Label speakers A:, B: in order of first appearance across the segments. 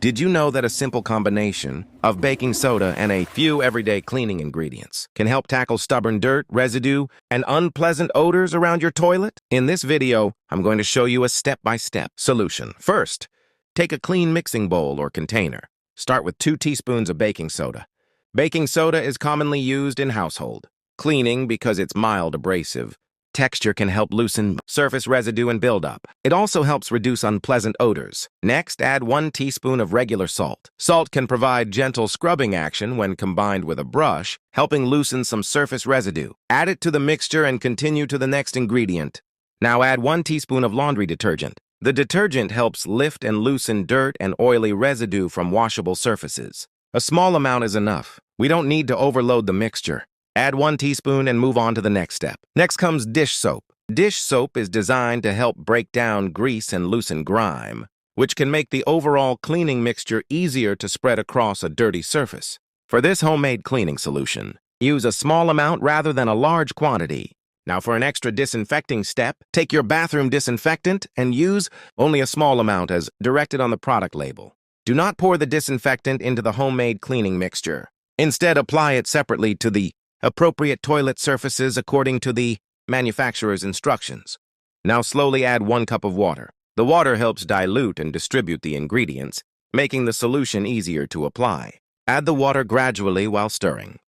A: Did you know that a simple combination of baking soda and a few everyday cleaning ingredients can help tackle stubborn dirt, residue, and unpleasant odors around your toilet? In this video, I'm going to show you a step-by-step solution. First, take a clean mixing bowl or container. Start with 2 teaspoons of baking soda. Baking soda is commonly used in household cleaning because it's mild abrasive. Texture can help loosen surface residue and buildup. It also helps reduce unpleasant odors. Next, add 1 teaspoon of regular salt. Salt can provide gentle scrubbing action when combined with a brush, helping loosen some surface residue. Add it to the mixture and continue to the next ingredient. Now add 1 teaspoon of laundry detergent. The detergent helps lift and loosen dirt and oily residue from washable surfaces. A small amount is enough. We don't need to overload the mixture. Add 1 teaspoon and move on to the next step. Next comes dish soap. Dish soap is designed to help break down grease and loosen grime, which can make the overall cleaning mixture easier to spread across a dirty surface. For this homemade cleaning solution, use a small amount rather than a large quantity. Now for an extra disinfecting step, take your bathroom disinfectant and use only a small amount as directed on the product label. Do not pour the disinfectant into the homemade cleaning mixture. Instead, apply it separately to the appropriate toilet surfaces according to the manufacturer's instructions. Now slowly add 1 cup of water. The water helps dilute and distribute the ingredients, making the solution easier to apply. Add the water gradually while stirring.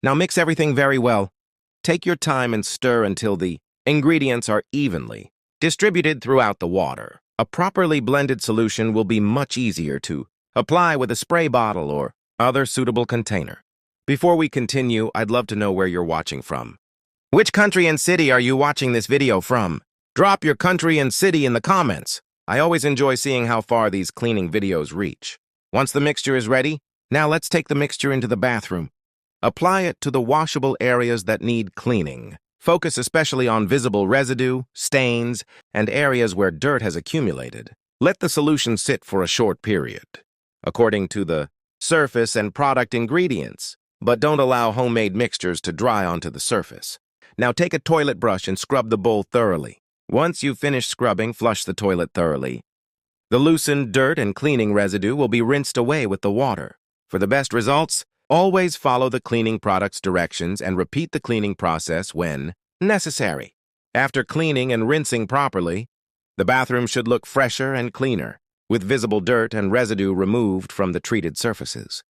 A: Now mix everything very well. Take your time and stir until the ingredients are evenly distributed throughout the water. A properly blended solution will be much easier to apply with a spray bottle or other suitable container. Before we continue, I'd love to know where you're watching from. Which country and city are you watching this video from? Drop your country and city in the comments. I always enjoy seeing how far these cleaning videos reach. Once the mixture is ready, now let's take the mixture into the bathroom. Apply it to the washable areas that need cleaning. Focus especially on visible residue, stains, and areas where dirt has accumulated. Let the solution sit for a short period, according to the surface and product ingredients. But don't allow homemade mixtures to dry onto the surface. Now take a toilet brush and scrub the bowl thoroughly. Once you've finished scrubbing, flush the toilet thoroughly. The loosened dirt and cleaning residue will be rinsed away with the water. For the best results, always follow the cleaning product's directions and repeat the cleaning process when necessary. After cleaning and rinsing properly, the bathroom should look fresher and cleaner, with visible dirt and residue removed from the treated surfaces.